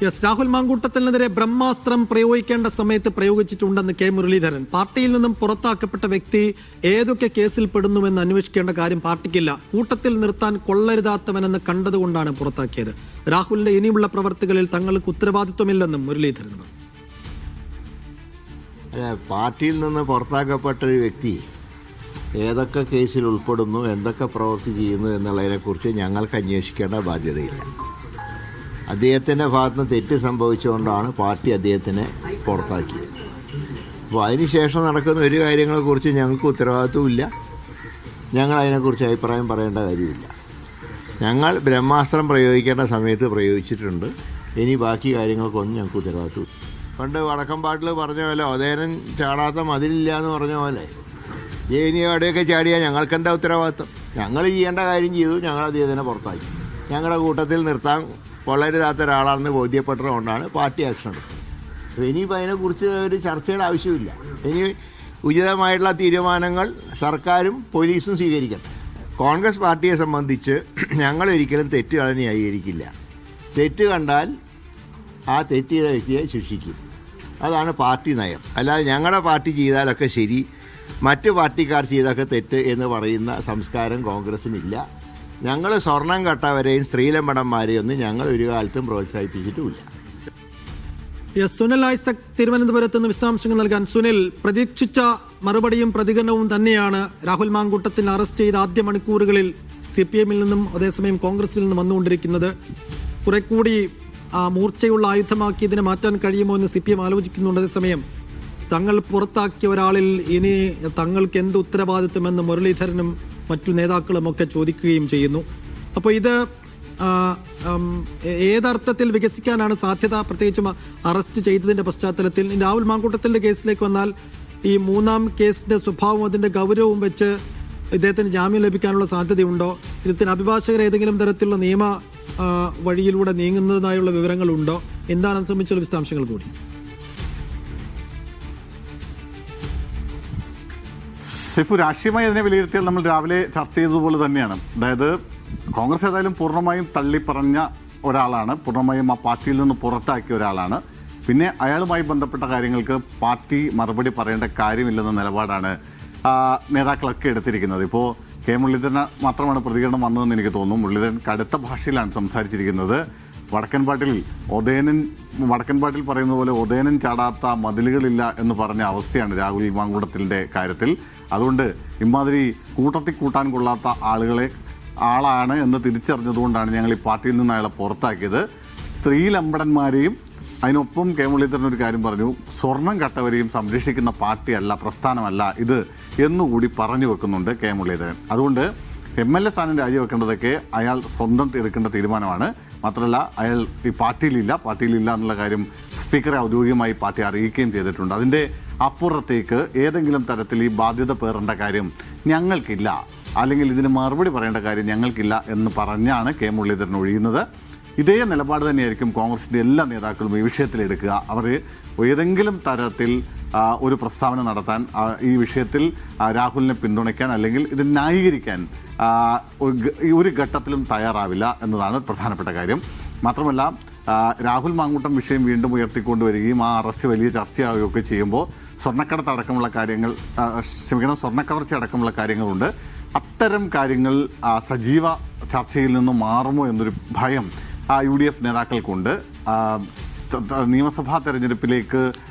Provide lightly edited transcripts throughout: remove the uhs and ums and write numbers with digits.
രാഹുൽ മാങ്കൂട്ടത്തിനെതിരെ ബ്രഹ്മാസ്ത്രം പ്രയോഗിക്കേണ്ട സമയത്ത് പ്രയോഗിച്ചിട്ടുണ്ടെന്ന് കെ മുരളീധരൻ. പാർട്ടിയിൽ നിന്നും പുറത്താക്കപ്പെട്ട വ്യക്തി ഏതൊക്കെ കേസിൽ പെടുന്നുവെന്ന് അന്വേഷിക്കേണ്ട കാര്യം പാർട്ടിക്കില്ല. കൂട്ടത്തിൽ നിർത്താൻ കൊള്ളരുതാത്തവനെന്ന് കണ്ടതുകൊണ്ടാണ് പുറത്താക്കിയത്. രാഹുലിന്റെ ഇനിയുള്ള പ്രവർത്തികളിൽ തങ്ങൾക്ക് ഉത്തരവാദിത്വമില്ലെന്നും മുരളീധരൻ പറഞ്ഞു. പാർട്ടിയിൽ നിന്ന് പുറത്താക്കപ്പെട്ട ഒരു വ്യക്തി ഏതൊക്കെ കേസിൽ ഉൾപ്പെടുന്നു, എന്തൊക്കെ പ്രവൃത്തി ചെയ്യുന്നു എന്നുള്ളതിനെക്കുറിച്ച് ഞങ്ങൾക്ക് അന്വേഷിക്കേണ്ട ബാധ്യതയില്ല. അദ്ദേഹത്തിൻ്റെ ഭാഗത്തുനിന്ന് തെറ്റ് സംഭവിച്ചുകൊണ്ടാണ് പാർട്ടി അദ്ദേഹത്തിനെ പുറത്താക്കിയത്. അപ്പോൾ അതിനുശേഷം നടക്കുന്ന ഒരു കാര്യങ്ങളെക്കുറിച്ച് ഞങ്ങൾക്ക് ഉത്തരവാദിത്വമില്ല. ഞങ്ങൾ അതിനെക്കുറിച്ച് അഭിപ്രായം പറയേണ്ട കാര്യമില്ല. ഞങ്ങൾ ബ്രഹ്മാസ്ത്രം പ്രയോഗിക്കേണ്ട സമയത്ത് പ്രയോഗിച്ചിട്ടുണ്ട്. ഇനി ബാക്കി കാര്യങ്ങൾക്കൊന്നും ഞങ്ങൾക്ക് ഉത്തരവാദിത്വം. പണ്ട് വടക്കംപാട്ടിൽ പറഞ്ഞ പോലെ ഒതേനൻ ചാടാത്ത മതിലില്ല എന്ന് പറഞ്ഞ പോലെ ഇനി എവിടെയൊക്കെ ചാടിയാൽ ഞങ്ങൾക്കെന്താ ഉത്തരവാദിത്വം? ഞങ്ങൾ ചെയ്യേണ്ട കാര്യം ചെയ്തു. ഞങ്ങൾ അദ്ദേഹത്തിനെ പുറത്താക്കി. ഞങ്ങളുടെ കൂട്ടത്തിൽ നിർത്താൻ കൊള്ളരുതാത്ത ഒരാളാണെന്ന് ബോധ്യപ്പെട്ടതുകൊണ്ടാണ് പാർട്ടി ആക്ഷൻ എടുത്തത്. അപ്പോൾ ഇനിയിപ്പോൾ അതിനെക്കുറിച്ച് ഒരു ചർച്ചയുടെ ആവശ്യമില്ല. ഇനി ഉചിതമായിട്ടുള്ള തീരുമാനങ്ങൾ സർക്കാരും പോലീസും സ്വീകരിക്കണം. കോൺഗ്രസ് പാർട്ടിയെ സംബന്ധിച്ച് ഞങ്ങളൊരിക്കലും തെറ്റുകൾ ന്യായീകരിക്കില്ല. തെറ്റ് കണ്ടാൽ ആ തെറ്റ് ചെയ്ത വ്യക്തിയെ ശിക്ഷിക്കും. അതാണ് പാർട്ടി നയം. അല്ലാതെ ഞങ്ങളുടെ പാർട്ടി ചെയ്താലൊക്കെ ശരി, മറ്റു പാർട്ടിക്കാർ ചെയ്തൊക്കെ തെറ്റ് എന്ന് പറയുന്ന സംസ്കാരം കോൺഗ്രസിനില്ല. ഞങ്ങൾ സ്വർണം കട്ടവരെയും സ്ത്രീലമ്പടന്മാരെയും ഒന്നും ഞങ്ങൾ ഒരു കാലത്തും പ്രോത്സാഹിപ്പിച്ചിട്ടുമില്ല. സുനിൽ ഐസക് തിരുവനന്തപുരത്ത് നിന്ന് വിശദാംശങ്ങൾ നൽകാൻ. സുനിൽ, പ്രതീക്ഷിച്ച മറുപടിയും പ്രതികരണവും തന്നെയാണ് രാഹുൽ മാങ്കൂട്ടത്തിൽ അറസ്റ്റ് ചെയ്ത ആദ്യ മണിക്കൂറുകളിൽ CPM-ൽ നിന്നും അതേസമയം കോൺഗ്രസിൽ നിന്നും വന്നുകൊണ്ടിരിക്കുന്നത്. കുറെ കൂടി മൂർച്ചയുള്ള ആയുധമാക്കി ഇതിനെ മാറ്റാൻ കഴിയുമോ എന്ന് CPM ആലോചിക്കുന്നുണ്ട്. അതേസമയം തങ്ങൾ പുറത്താക്കിയ ഒരാളിൽ ഇനി തങ്ങൾക്ക് എന്ത് ഉത്തരവാദിത്വമെന്ന് മുരളീധരനും മറ്റു നേതാക്കളും ഒക്കെ ചോദിക്കുകയും ചെയ്യുന്നു. അപ്പോൾ ഇത് ഏതർത്ഥത്തിൽ വികസിക്കാനാണ് സാധ്യത, പ്രത്യേകിച്ചും അറസ്റ്റ് ചെയ്തതിന്റെ പശ്ചാത്തലത്തിൽ? രാഹുൽ മാങ്കൂട്ടത്തിന്റെ കേസിലേക്ക് വന്നാൽ ഈ മൂന്നാം കേസിന്റെ സ്വഭാവവും അതിന്റെ ഗൗരവവും വെച്ച് ഇദ്ദേഹത്തിന് ജാമ്യം ലഭിക്കാനുള്ള സാധ്യതയുണ്ടോ? ഇദ്ദേഹത്തിന് അഭിഭാഷകർ ഏതെങ്കിലും തരത്തിലുള്ള നിയമ വഴിയിലൂടെ നീങ്ങുന്നതിനായുള്ള വിവരങ്ങളുണ്ടോ? എന്താണെന്ന് സംബന്ധിച്ചുള്ള വിശദാംശങ്ങൾ കൂടി. ഷിഫു, രാഷ്ട്രീയമായി അതിനെ വിലയിരുത്തിയാൽ നമ്മൾ രാവിലെ ചർച്ച ചെയ്തതുപോലെ തന്നെയാണ്. അതായത് കോൺഗ്രസ് ഏതായാലും പൂർണ്ണമായും തള്ളിപ്പറഞ്ഞ ഒരാളാണ്, പൂർണ്ണമായും ആ പാർട്ടിയിൽ നിന്ന് പുറത്താക്കിയ ഒരാളാണ്. പിന്നെ അയാളുമായി ബന്ധപ്പെട്ട കാര്യങ്ങൾക്ക് പാർട്ടി മറുപടി പറയേണ്ട കാര്യമില്ലെന്ന നിലപാടാണ് നേതാക്കളൊക്കെ എടുത്തിരിക്കുന്നത്. ഇപ്പോൾ കെ മുരളീധരൻ മാത്രമാണ് പ്രതികരണം വന്നതെന്ന് എനിക്ക് തോന്നുന്നു. മുരളീധരൻ കടുത്ത ഭാഷയിലാണ് സംസാരിച്ചിരിക്കുന്നത്. വടക്കൻപാട്ടിൽ പറയുന്ന പോലെ ഒതേനൻ ചാടാത്ത മതിലുകളില്ല എന്ന് പറഞ്ഞ അവസ്ഥയാണ് രാഹുൽ മാങ്കൂട്ടത്തിൻ്റെ കാര്യത്തിൽ. അതുകൊണ്ട് ഇമാതിരി കൂട്ടത്തിൽ കൂട്ടാൻ കൊള്ളാത്ത ആളാണ് എന്ന് തിരിച്ചറിഞ്ഞതുകൊണ്ടാണ് ഞങ്ങൾ ഈ പാർട്ടിയിൽ നിന്ന് അയാളെ പുറത്താക്കിയത്. സ്ത്രീലമ്പടന്മാരെയും അതിനൊപ്പം കെ മുരളീധരൻ ഒരു കാര്യം പറഞ്ഞു, സ്വർണം കട്ടവരെയും സംരക്ഷിക്കുന്ന പാർട്ടിയല്ല, പ്രസ്ഥാനമല്ല ഇത് എന്നുകൂടി പറഞ്ഞു വെക്കുന്നുണ്ട് കെ മുരളീധരൻ. അതുകൊണ്ട് MLA സ്ഥാനം രാജിവെക്കേണ്ടതൊക്കെ അയാൾ സ്വന്തം എടുക്കേണ്ട തീരുമാനമാണ്. മാത്രമല്ല അയാൾ ഈ പാർട്ടിയിലില്ല എന്നുള്ള കാര്യം സ്പീക്കറെ ഔദ്യോഗികമായി പാർട്ടി അറിയിക്കുകയും ചെയ്തിട്ടുണ്ട്. അതിൻ്റെ അപ്പുറത്തേക്ക് ഏതെങ്കിലും തരത്തിൽ ഈ ബാധ്യത പേറേണ്ട കാര്യം ഞങ്ങൾക്കില്ല, അല്ലെങ്കിൽ ഇതിന് മറുപടി പറയേണ്ട കാര്യം ഞങ്ങൾക്കില്ല എന്ന് പറഞ്ഞാണ് കെ മുരളീധരൻ ഒഴിയുന്നത്. ഇതേ നിലപാട് തന്നെയായിരിക്കും കോൺഗ്രസിൻ്റെ എല്ലാ നേതാക്കളും ഈ വിഷയത്തിലെടുക്കുക. അവർ ഏതെങ്കിലും തരത്തിൽ ഒരു പ്രസ്താവന നടത്താൻ ഈ വിഷയത്തിൽ രാഹുലിനെ പിന്തുണയ്ക്കാൻ അല്ലെങ്കിൽ ഇത് ന്യായീകരിക്കാൻ ഒരു ഘട്ടത്തിലും തയ്യാറാവില്ല എന്നതാണ് പ്രധാനപ്പെട്ട കാര്യം. മാത്രമല്ല രാഹുൽ മാങ്കൂട്ടം വിഷയം വീണ്ടും ഉയർത്തിക്കൊണ്ടുവരികയും ആ അറസ്റ്റ് വലിയ ചർച്ചയാവുകയൊക്കെ ചെയ്യുമ്പോൾ സ്വർണ്ണക്കവർച്ച അടക്കമുള്ള കാര്യങ്ങളുണ്ട്. അത്തരം കാര്യങ്ങൾ സജീവ ചർച്ചയിൽ നിന്ന് മാറുമോ എന്നൊരു ഭയം UDF നേതാക്കൾക്കുണ്ട്. നിയമസഭാ തെരഞ്ഞെടുപ്പിലേക്ക്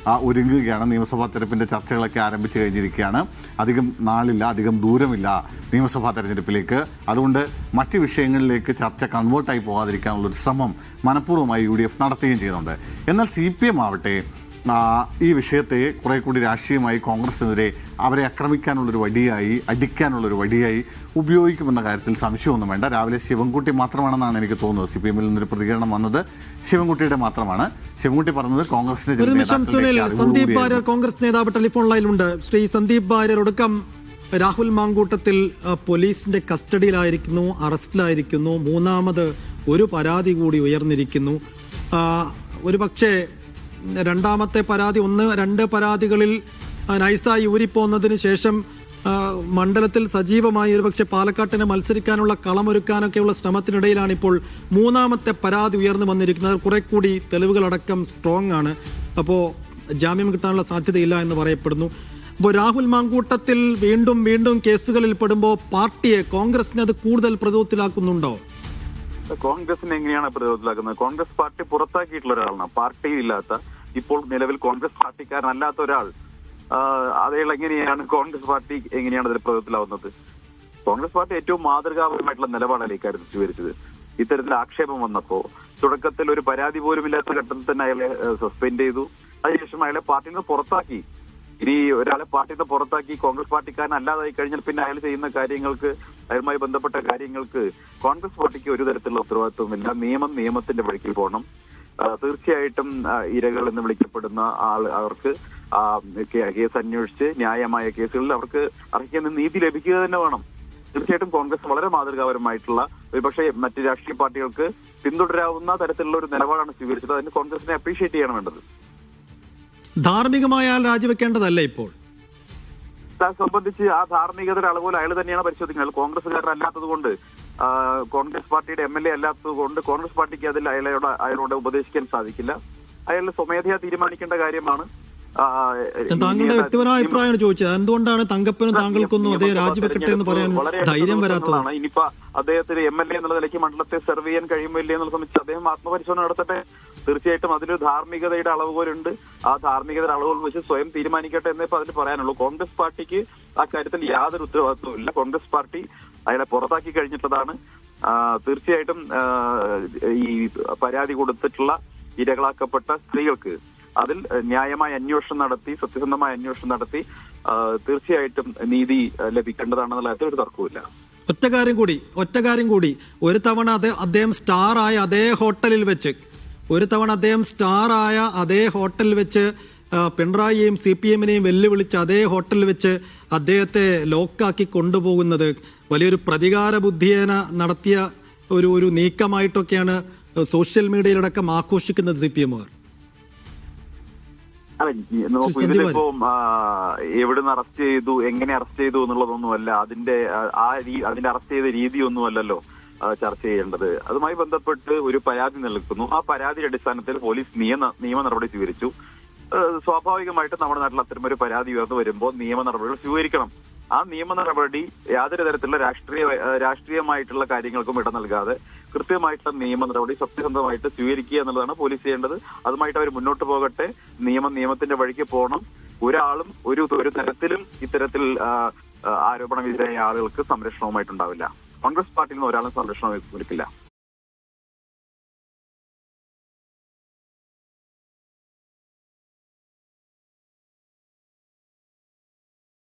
ഒരുങ്ങുകയാണ്. നിയമസഭാ തെരഞ്ഞെടുപ്പിൻ്റെ ചർച്ചകളൊക്കെ ആരംഭിച്ചു കഴിഞ്ഞിരിക്കുകയാണ്. അധികം നാളില്ല, അധികം ദൂരമില്ല നിയമസഭാ തെരഞ്ഞെടുപ്പിലേക്ക്. അതുകൊണ്ട് മറ്റ് വിഷയങ്ങളിലേക്ക് ചർച്ച കൺവേർട്ടായി പോകാതിരിക്കാനുള്ളൊരു ശ്രമം മനഃപൂർവ്വമായി UDF നടത്തുകയും ചെയ്യുന്നുണ്ട്. എന്നാൽ CPM ആവട്ടെ ഈ വിഷയത്തെ കുറെ കൂടി രാഷ്ട്രീയമായി കോൺഗ്രസിനെതിരെ അവരെ ആക്രമിക്കാനുള്ളൊരു വടിയായി, അടിക്കാനുള്ളൊരു വടിയായി ഉപയോഗിക്കുമെന്ന കാര്യത്തിൽ സംശയമൊന്നും വേണ്ട. രാവിലെ ശിവൻകുട്ടി മാത്രമാണെന്നാണ് എനിക്ക് തോന്നുന്നത്. CPM-ൽ നിന്നൊരു പ്രതികരണം വന്നത് ശിവൻകുട്ടിയുടെ മാത്രമാണ്. ശിവൻകുട്ടി പറഞ്ഞത് കോൺഗ്രസിന്റെ സന്ദീപ് വാര്യർ കോൺഗ്രസ് നേതാവ് ടെലിഫോൺ ലൈനിലുണ്ട്. ശ്രീ സന്ദീപ് വാര്യർ, ഒടുക്കം രാഹുൽ മാങ്കൂട്ടത്തിൽ പോലീസിന്റെ കസ്റ്റഡിയിലായിരിക്കുന്നു, അറസ്റ്റിലായിരിക്കുന്നു. മൂന്നാമത് ഒരു പരാതി കൂടി ഉയർന്നിരിക്കുന്നു. ഒരു പക്ഷേ രണ്ടാമത്തെ പരാതി, 1-2 പരാതികളിൽ നൈസായി ഊരിപ്പോന്നതിന് ശേഷം മണ്ഡലത്തിൽ സജീവമായി ഒരുപക്ഷെ പാലക്കാട്ടിനെ മത്സരിക്കാനുള്ള കളമൊരുക്കാനൊക്കെയുള്ള ശ്രമത്തിനിടയിലാണ് ഇപ്പോൾ മൂന്നാമത്തെ പരാതി ഉയർന്നു വന്നിരിക്കുന്നത്. കുറെ കൂടി തെളിവുകളടക്കം സ്ട്രോങ് ആണ്. അപ്പോൾ ജാമ്യം കിട്ടാനുള്ള സാധ്യതയില്ല എന്ന് പറയപ്പെടുന്നു. അപ്പോൾ രാഹുൽ മാങ്കൂട്ടത്തിൽ വീണ്ടും വീണ്ടും കേസുകളിൽ പെടുമ്പോൾ പാർട്ടിയെ, കോൺഗ്രസിനെ അത് കൂടുതൽ പ്രതിരോധത്തിലാക്കുന്നുണ്ടോ? കോൺഗ്രസിനെ എങ്ങനെയാണ് പ്രതിരോധത്തിലാക്കുന്നത്? കോൺഗ്രസ് പാർട്ടി പുറത്താക്കിയിട്ടുള്ള ഒരാളാണ്. പാർട്ടിയില്ലാത്ത, ഇപ്പോൾ നിലവിൽ കോൺഗ്രസ് പാർട്ടിക്കാരനല്ലാത്ത ഒരാൾ അതേൾ എങ്ങനെയാണ് കോൺഗ്രസ് പാർട്ടി എങ്ങനെയാണ് അതിൽ പ്രതിരോധത്തിലാവുന്നത്? കോൺഗ്രസ് പാർട്ടി ഏറ്റവും മാതൃകാപരമായിട്ടുള്ള നിലപാടല്ലേ ഇക്കാര്യത്തിൽ സ്വീകരിച്ചത്. ഇത്തരത്തിൽ ആക്ഷേപം വന്നപ്പോ തുടക്കത്തിൽ ഒരു പരാതി പോലും ഇല്ലാത്ത ഘട്ടത്തിൽ തന്നെ അയാളെ സസ്പെൻഡ് ചെയ്തു. അതിനുശേഷം അയാളെ പാർട്ടിയിൽ നിന്ന് പുറത്താക്കി. ഇനി ഒരാളെ പാർട്ടിയിൽ നിന്ന് പുറത്താക്കി കോൺഗ്രസ് പാർട്ടിക്കാരൻ അല്ലാതായി കഴിഞ്ഞാൽ പിന്നെ അയാൾ ചെയ്യുന്ന കാര്യങ്ങൾക്ക്, അയാളുമായി ബന്ധപ്പെട്ട കാര്യങ്ങൾക്ക് കോൺഗ്രസ് പാർട്ടിക്ക് ഒരു തരത്തിലുള്ള ഉത്തരവാദിത്വമില്ല. നിയമത്തിന്റെ വഴിക്ക് പോകണം. തീർച്ചയായിട്ടും ഇരകൾ എന്ന് വിളിക്കപ്പെടുന്ന അവർക്ക് കേസ് അന്വേഷിച്ച് ന്യായമായ കേസുകളിൽ അവർക്ക് അർഹിക്കുന്ന നീതി ലഭിക്കുക തന്നെ വേണം. തീർച്ചയായിട്ടും കോൺഗ്രസ് വളരെ മാതൃകാപരമായിട്ടുള്ള, ഒരുപക്ഷെ മറ്റ് രാഷ്ട്രീയ പാർട്ടികൾക്ക് പിന്തുടരാവുന്ന തരത്തിലുള്ള ഒരു നിലപാടാണ് സ്വീകരിച്ചത്. അതിന് കോൺഗ്രസിനെ അപ്രീഷിയേറ്റ് ചെയ്യണം വേണ്ടത്. ധാർമ്മികമായ രാജിവെക്കേണ്ടതല്ല ഇപ്പോൾ സംബന്ധിച്ച് ആ ധാർമ്മികതയുടെ അളവുകൾ അയാൾ തന്നെയാണ് പരിശോധിക്കുന്നത്. കോൺഗ്രസ്സുകാരനല്ലാത്തത് കൊണ്ട്, കോൺഗ്രസ് പാർട്ടിയുടെ MLA അല്ലാത്തത് കൊണ്ട് കോൺഗ്രസ് പാർട്ടിക്ക് അതിൽ അയാളോട് ഉപദേശിക്കാൻ സാധിക്കില്ല. അയാൾ സ്വമേധയാ തീരുമാനിക്കേണ്ട കാര്യമാണ്. താങ്കളുടെ വ്യക്തിപരമായ അഭിപ്രായമാണ് ചോദിച്ചത്. എന്തുകൊണ്ടാണ് തങ്കപ്പനും താങ്കൾക്കൊന്നും അതേ രാജിവെക്കട്ടെ എന്ന് പറയാൻ ധൈര്യം വരാത്തത്? ഇനിയിപ്പോ അദ്ദേഹത്തിന് MLA എന്നുള്ള നിലയ്ക്ക് മണ്ഡലത്തെ സെർവ് ചെയ്യാൻ കഴിയുമില്ല എന്നുള്ള സംബന്ധിച്ച് അദ്ദേഹം ആത്മപരിശോധന നടത്തട്ടെ. തീർച്ചയായിട്ടും അതിലൊരു ധാർമ്മികതയുടെ അളവുകോലുണ്ട്. ആ ധാർമ്മികതയുടെ അളവുകൾ വെച്ച് സ്വയം തീരുമാനിക്കട്ടെ എന്നേ അതിന് പറയാനുള്ളൂ. കോൺഗ്രസ് പാർട്ടിക്ക് ആ കാര്യത്തിൽ യാതൊരു ഉത്തരവാദിത്വവും ഇല്ല. കോൺഗ്രസ് പാർട്ടി അയാളെ പുറത്താക്കി കഴിഞ്ഞിട്ടുള്ളതാണ്. തീർച്ചയായിട്ടും ഈ പരാതി കൊടുത്തിട്ടുള്ള ഇരകളാക്കപ്പെട്ട സ്ത്രീകൾക്ക് അതിൽ ന്യായമായ അന്വേഷണം നടത്തി, സത്യസന്ധമായ അന്വേഷണം നടത്തി തീർച്ചയായിട്ടും നീതി ലഭിക്കേണ്ടതാണെന്നുള്ള കാര്യത്തിൽ ഒരു തർക്കവുമില്ല. ഒറ്റ കാര്യം കൂടി ഒരു തവണ അദ്ദേഹം സ്റ്റാറായ അതേ ഹോട്ടലിൽ വെച്ച് പിണറായിയെയും CPM-നെയും വെല്ലുവിളിച്ച് അതേ ഹോട്ടലിൽ വെച്ച് അദ്ദേഹത്തെ ലോക്കാക്കി കൊണ്ടുപോകുന്നത് വലിയൊരു പ്രതികാര ബുദ്ധിയേന നടത്തിയ ഒരു നീക്കമായിട്ടൊക്കെയാണ് സോഷ്യൽ മീഡിയയിലടക്കം ആഘോഷിക്കുന്നത് CPM-കാർ. നോക്കൂ, ഇതിലിപ്പോ എവിടുന്ന് അറസ്റ്റ് ചെയ്തു, എങ്ങനെ അറസ്റ്റ് ചെയ്തു എന്നുള്ളതൊന്നുമല്ല, അതിന്റെ അറസ്റ്റ് ചെയ്ത രീതിയൊന്നുമല്ലല്ലോ ചർച്ച ചെയ്യേണ്ടത്. അതുമായി ബന്ധപ്പെട്ട് ഒരു പരാതി നൽകുന്നു. ആ പരാതിയുടെ അടിസ്ഥാനത്തിൽ പോലീസ് നിയമ നടപടി സ്വീകരിച്ചു. സ്വാഭാവികമായിട്ടും നമ്മുടെ നാട്ടിൽ അത്തരം ഒരു പരാതി ഉയർന്നു വരുമ്പോൾ നിയമ നടപടികൾ സ്വീകരിക്കണം. ആ നിയമ നടപടി യാതൊരു തരത്തിലുള്ള രാഷ്ട്രീയമായിട്ടുള്ള കാര്യങ്ങൾക്കും ഇട നൽകാതെ കൃത്യമായിട്ടുള്ള നിയമ നടപടി സത്യസന്ധമായിട്ട് സ്വീകരിക്കുക എന്നുള്ളതാണ് പോലീസ് ചെയ്യേണ്ടത്. അതുമായിട്ട് അവർ മുന്നോട്ട് പോകട്ടെ. നിയമത്തിന്റെ വഴിക്ക് പോകണം. ഒരാളും ഒരു തരത്തിലും ഇത്തരത്തിൽ ആരോപണ വിധേയരായ ആളുകൾക്ക് സംരക്ഷണവുമായിട്ടുണ്ടാവില്ല. കോൺഗ്രസ് പാർട്ടിയിൽ നിന്ന് ഒരാളും സംരക്ഷണം ഒരുക്കില്ല.